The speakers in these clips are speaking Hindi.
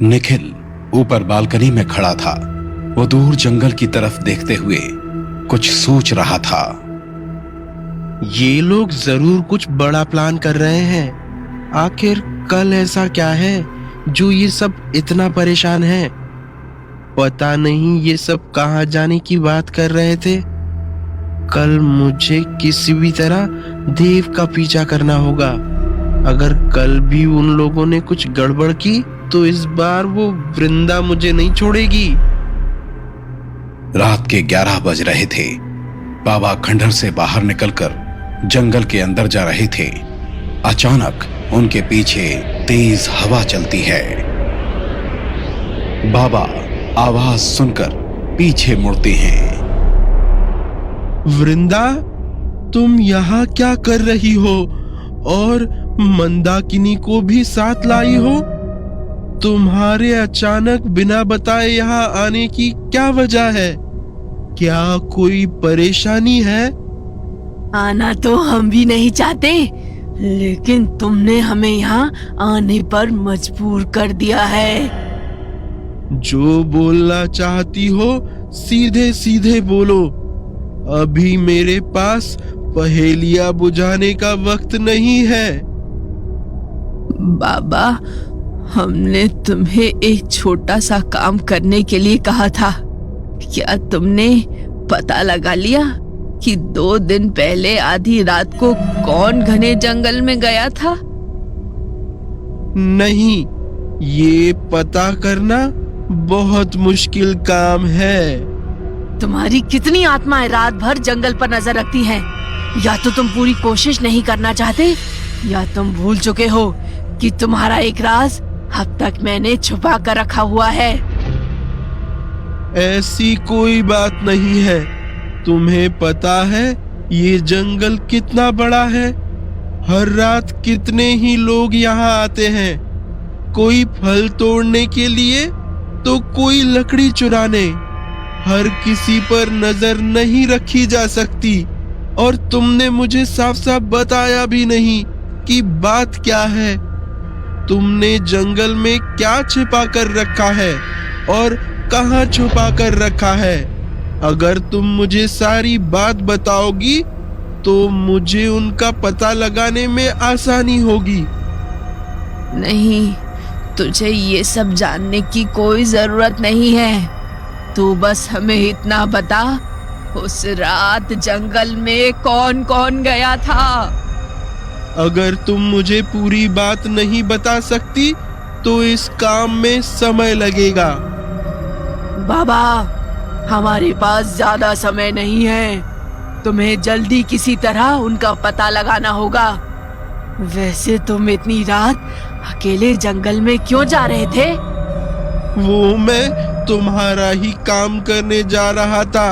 निखिल ऊपर बालकनी में खड़ा था। वो दूर जंगल की तरफ देखते हुए कुछ सोच रहा था। ये लोग जरूर कुछ बड़ा प्लान कर रहे हैं। आखिर कल ऐसा क्या है जो ये सब इतना परेशान है? पता नहीं ये सब कहाँ जाने की बात कर रहे थे। कल मुझे किसी भी तरह देव का पीछा करना होगा। अगर कल भी उन लोगों ने कुछ गड़बड़ की तो इस बार वो वृंदा मुझे नहीं छोड़ेगी। रात के 11 बज रहे थे। बाबा खंडहर से बाहर निकलकर जंगल के अंदर जा रहे थे। अचानक उनके पीछे तेज हवा चलती है। बाबा आवाज सुनकर पीछे मुड़ते हैं। वृंदा, तुम यहाँ क्या कर रही हो और मंदाकिनी को भी साथ लाई हो? तुम्हारे अचानक बिना बताए यहाँ आने की क्या वजह है? क्या कोई परेशानी है? आना तो हम भी नहीं चाहते, लेकिन तुमने हमें यहाँ आने पर मजबूर कर दिया है। जो बोलना चाहती हो सीधे सीधे बोलो। अभी मेरे पास पहेलियां बुझाने का वक्त नहीं है। बाबा, हमने तुम्हें एक छोटा सा काम करने के लिए कहा था। क्या तुमने पता लगा लिया कि 2 दिन पहले आधी रात को कौन घने जंगल में गया था? नहीं, ये पता करना बहुत मुश्किल काम है। तुम्हारी कितनी आत्माएं रात भर जंगल पर नजर रखती हैं। या तो तुम पूरी कोशिश नहीं करना चाहते, या तुम भूल चुके हो कि तुम्हारा एक राज अब तक मैंने छुपा कर रखा हुआ है। ऐसी कोई बात नहीं है। तुम्हें पता है ये जंगल कितना बड़ा है? हर रात कितने ही लोग यहाँ आते हैं, कोई फल तोड़ने के लिए तो कोई लकड़ी चुराने। हर किसी पर नजर नहीं रखी जा सकती। और तुमने मुझे साफ साफ बताया भी नहीं कि बात क्या है। तुमने जंगल में क्या छिपा कर रखा है और कहाँ छुपा कर रखा है? अगर तुम मुझे सारी बात बताओगी तो मुझे उनका पता लगाने में आसानी होगी। नहीं, तुझे ये सब जानने की कोई जरूरत नहीं है। तू बस हमें इतना बता, उस रात जंगल में कौन कौन गया था? अगर तुम मुझे पूरी बात नहीं बता सकती तो इस काम में समय लगेगा। बाबा, हमारे पास ज्यादा समय नहीं है। तुम्हें जल्दी किसी तरह उनका पता लगाना होगा। वैसे तुम इतनी रात अकेले जंगल में क्यों जा रहे थे? वो मैं तुम्हारा ही काम करने जा रहा था,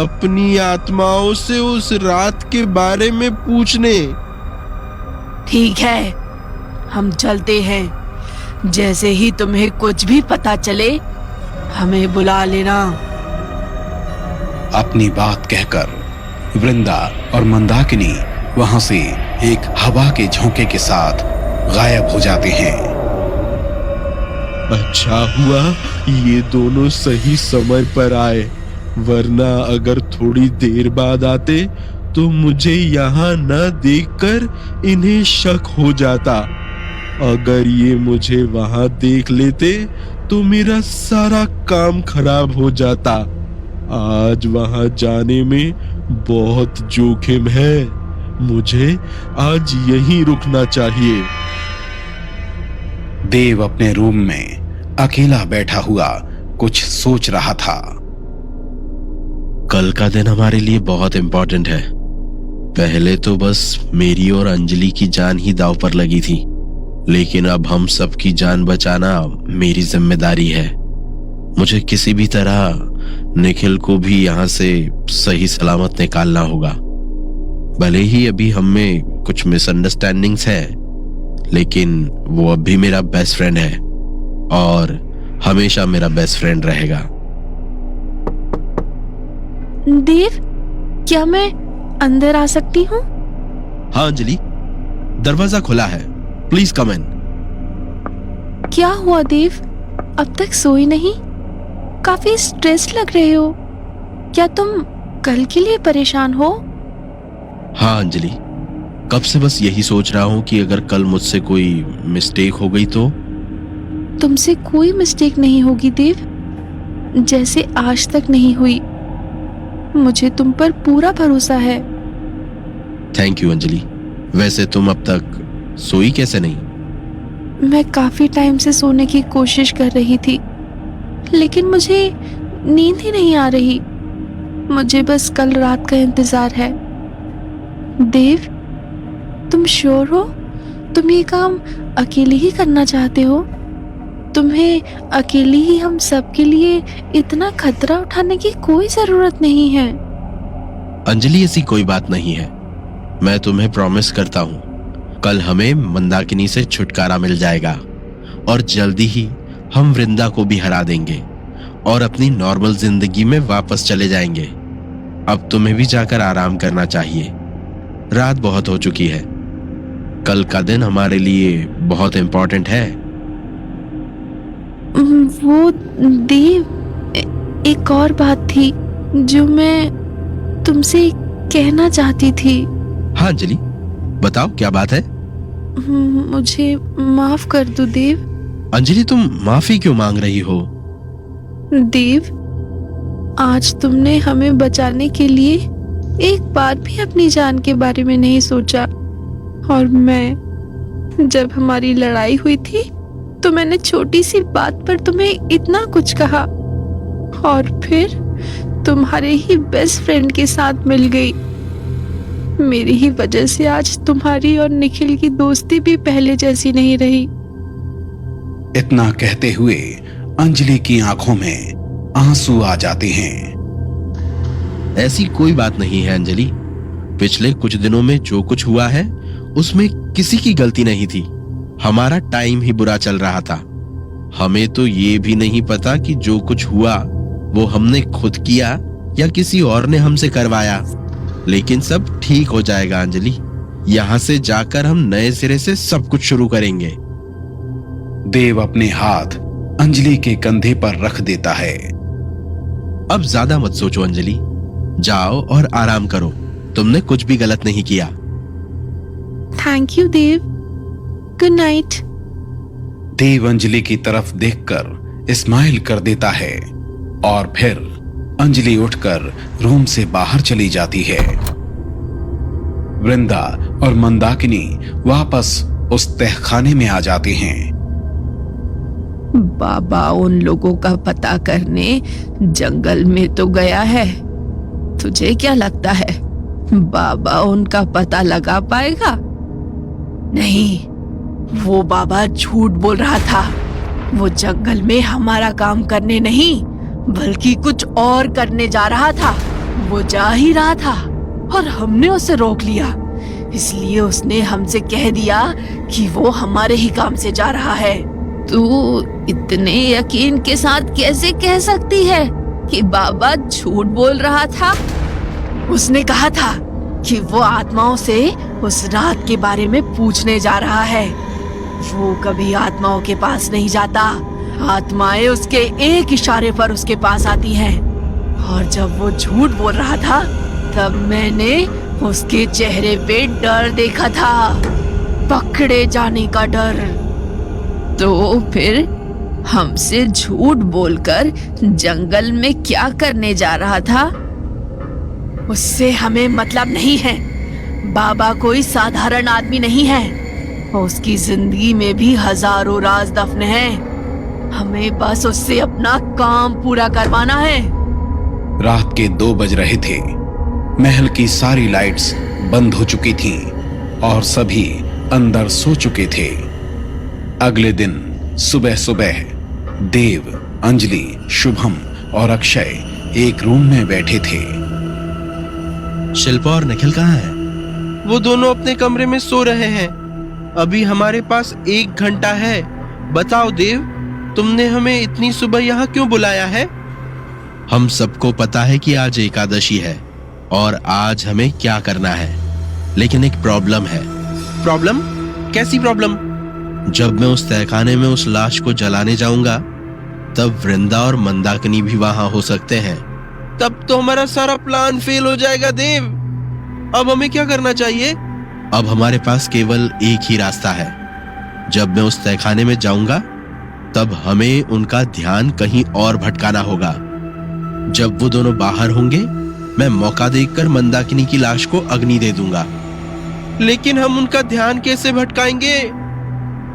अपनी आत्माओं से उस रात के बारे में पूछने। ठीक है, हम चलते हैं। जैसे ही तुम्हें कुछ भी पता चले हमें बुला लेना। अपनी बात कहकर वृंदा और मंदाकिनी वहां से एक हवा के झोंके के साथ गायब हो जाते हैं। अच्छा हुआ ये दोनों सही समय पर आए, वरना अगर थोड़ी देर बाद आते तो मुझे यहाँ न देखकर इन्हें शक हो जाता। अगर ये मुझे वहां देख लेते तो मेरा सारा काम खराब हो जाता। आज वहां जाने में बहुत जोखिम है। मुझे आज यहीं रुकना चाहिए। देव अपने रूम में अकेला बैठा हुआ कुछ सोच रहा था। कल का दिन हमारे लिए बहुत इंपॉर्टेंट है। पहले तो बस मेरी और अंजलि की जान ही दांव पर लगी थी, लेकिन अब हम सबकी जान बचाना मेरी जिम्मेदारी है। मुझे किसी भी तरह निखिल को भी यहाँ से सही सलामत निकालना होगा। भले ही अभी हम में कुछ मिसअंडरस्टैंडिंग्स है, लेकिन वो अब भी मेरा बेस्ट फ्रेंड है और हमेशा मेरा बेस्ट फ्रेंड रहेगा। देव, क्या मैं अंदर आ सकती हूँ? हाँ अंजलि, दरवाजा खुला है, प्लीज कम इन। क्या हुआ देव? अब तक सोई नहीं? काफी स्ट्रेस लग रहे हो। क्या तुम कल के लिए परेशान हो? हाँ अंजलि, कब से बस यही सोच रहा हूँ कि अगर कल मुझसे कोई मिस्टेक हो गई तो। तुमसे कोई मिस्टेक नहीं होगी देव, जैसे आज तक नहीं हुई। मुझे तुम पर पूरा भरोसा है। Thank you Anjali. वैसे तुम अब तक सोई कैसे नहीं? मैं काफी टाइम से सोने की कोशिश कर रही थी, लेकिन मुझे नींद ही नहीं आ रही। मुझे बस कल रात का इंतजार है। देव, तुम श्योर हो तुम ये काम अकेले ही करना चाहते हो? तुम्हें अकेले ही हम सबके लिए इतना खतरा उठाने की कोई जरूरत नहीं है। अंजलि, ऐसी कोई बात नहीं है। मैं तुम्हें प्रॉमिस करता हूँ, कल हमें मंदाकिनी से छुटकारा मिल जाएगा और जल्दी ही हम वृंदा को भी हरा देंगे और अपनी नॉर्मल जिंदगी में वापस चले जाएंगे। अब तुम्हें भी जाकर आराम करना चाहिए। रात बहुत हो चुकी है। कल का दिन हमारे लिए बहुत इंपॉर्टेंट है। वो देव, एक और बात थी जो मैं तुमसे कहना चाहती थी। हाँ अंजलि, बताओ क्या बात है। मुझे माफ कर दो देव। अंजलि, तुम माफी क्यों मांग रही हो? देव, आज तुमने हमें बचाने के लिए एक बार भी अपनी जान के बारे में नहीं सोचा। और मैं, जब हमारी लड़ाई हुई थी तो मैंने छोटी सी बात पर तुम्हें इतना कुछ कहा, और फिर तुम्हारे ही बेस्ट फ्रेंड के साथ मिल गई। मेरी ही वजह से आज तुम्हारी और निखिल की दोस्ती भी पहले जैसी नहीं रही। इतना कहते हुए अंजलि की आंखों में आंसू आ जाते हैं। ऐसी कोई बात नहीं है अंजलि। पिछले कुछ दिनों में जो कुछ हुआ है उसमें किसी की गलती नहीं थी। हमारा टाइम ही बुरा चल रहा था। हमें तो ये भी नहीं पता कि जो कुछ हुआ वो हमने खुद किया या किसी और ने हमसे करवाया। लेकिन सब ठीक हो जाएगा अंजलि। यहाँ से जाकर हम नए सिरे से सब कुछ शुरू करेंगे। देव अपने हाथ अंजलि के कंधे पर रख देता है। अब ज्यादा मत सोचो अंजलि, जाओ और आराम करो। तुमने कुछ भी गलत नहीं किया। Thank you Dev. Good night. Dev Anjali की तरफ देखकर स्माइल कर देता है और फिर अंजलि उठकर रूम से बाहर चली जाती है। वृंदा और मंदाकिनी वापस उस तहखाने में आ जाते हैं। बाबा उन लोगों का पता करने जंगल में तो गया है। तुझे क्या लगता है बाबा उनका पता लगा पाएगा? नहीं, वो बाबा झूठ बोल रहा था। वो जंगल में हमारा काम करने नहीं बल्कि कुछ और करने जा रहा था। वो जा ही रहा था और हमने उसे रोक लिया। इसलिए उसने हमसे कह दिया कि वो हमारे ही काम से जा रहा है। तू इतने यकीन के साथ कैसे कह सकती है कि बाबा झूठ बोल रहा था? उसने कहा था कि वो आत्माओं से उस रात के बारे में पूछने जा रहा है। वो कभी आत्माओं के पास नहीं जाता। आत्माएं उसके एक इशारे पर उसके पास आती हैं। और जब वो झूठ बोल रहा था तब मैंने उसके चेहरे पे डर देखा था, पकड़े जाने का डर। तो फिर हमसे झूठ बोलकर जंगल में क्या करने जा रहा था? उससे हमें मतलब नहीं है। बाबा कोई साधारण आदमी नहीं है। उसकी जिंदगी में भी हजारों राज दफन हैं। हमें बस उससे अपना काम पूरा करवाना है। रात के 2 बज रहे थे। महल की सारी लाइट्स बंद हो चुकी थीं और सभी अंदर सो चुके थे। अगले दिन सुबह सुबह देव, अंजलि, शुभम और अक्षय एक रूम में बैठे थे। शिल्पा और निखिल कहाँ है? वो दोनों अपने कमरे में सो रहे हैं। अभी हमारे पास 1 घंटा है। बताओ देव, तुमने हमें इतनी सुबह यहाँ क्यों बुलाया है? हम सबको पता है कि आज एकादशी है और आज हमें क्या करना है, लेकिन एक प्रॉब्लम है। प्रॉब्लम? कैसी प्रॉब्लम? जब मैं उस तहखाने में उस लाश को जलाने जाऊंगा तब वृंदा और मंदाकिनी भी वहां हो सकते हैं। तब तो हमारा सारा प्लान फेल हो जाएगा देव। अब हमें क्या करना चाहिए? अब हमारे पास केवल एक ही रास्ता है। जब मैं उस तहखाने में जाऊंगा तब हमें उनका ध्यान कहीं और भटकाना होगा। जब वो दोनों बाहर होंगे मैं मौका देखकर मंदाकिनी की लाश को अग्नि दे दूंगा। लेकिन हम उनका ध्यान कैसे भटकाएंगे?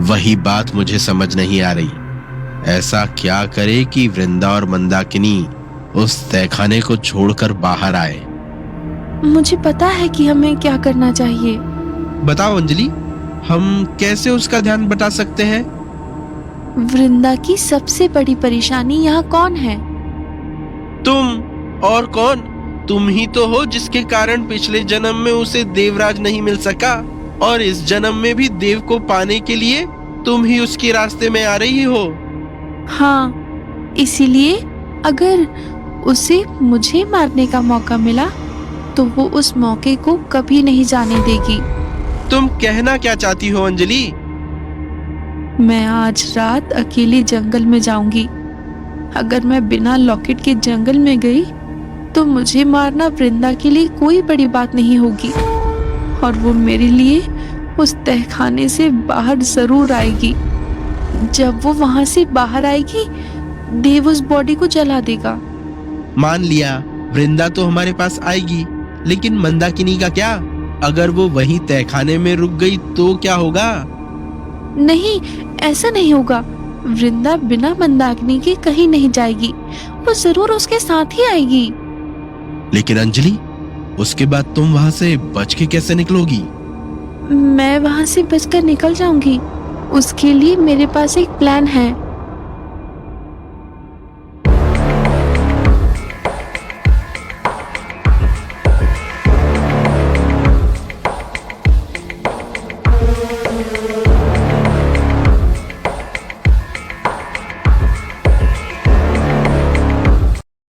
वही बात मुझे समझ नहीं आ रही। ऐसा क्या करे कि वृंदा और मंदाकिनी उस तहखाने को छोड़कर बाहर आए। मुझे पता है कि हमें क्या करना चाहिए। बताओ अंजलि, हम कैसे उसका ध्यान बटा सकते हैं? वृंदा की सबसे बड़ी परेशानी यहाँ कौन है? तुम। और कौन? तुम ही तो हो जिसके कारण पिछले जन्म में उसे देवराज नहीं मिल सका, और इस जन्म में भी देव को पाने के लिए तुम ही उसके रास्ते में आ रही हो। हाँ, इसीलिए अगर उसे मुझे मारने का मौका मिला तो वो उस मौके को कभी नहीं जाने देगी। तुम कहना क्या चाहती हो अंजलि? मैं आज रात अकेले जंगल में जाऊंगी। अगर मैं बिना लॉकेट के जंगल में गई तो मुझे मारना वृंदा के लिए कोई बड़ी बात नहीं होगी, और वो मेरे लिए उस तहखाने से बाहर जरूर आएगी। जब वो वहां से बाहर आएगी देव उस बॉडी को जला देगा। मान लिया वृंदा तो हमारे पास आएगी, लेकिन मंदाकिनी का क्या? अगर वो वहीं तहखाने में रुक गई तो क्या होगा? नहीं, ऐसा नहीं होगा। वृंदा बिना मंदाकिनी के कहीं नहीं जाएगी, वो जरूर उसके साथ ही आएगी। लेकिन अंजलि, उसके बाद तुम वहां से बच के कैसे निकलोगी? मैं वहां से बचकर निकल जाऊंगी। उसके लिए मेरे पास एक प्लान है।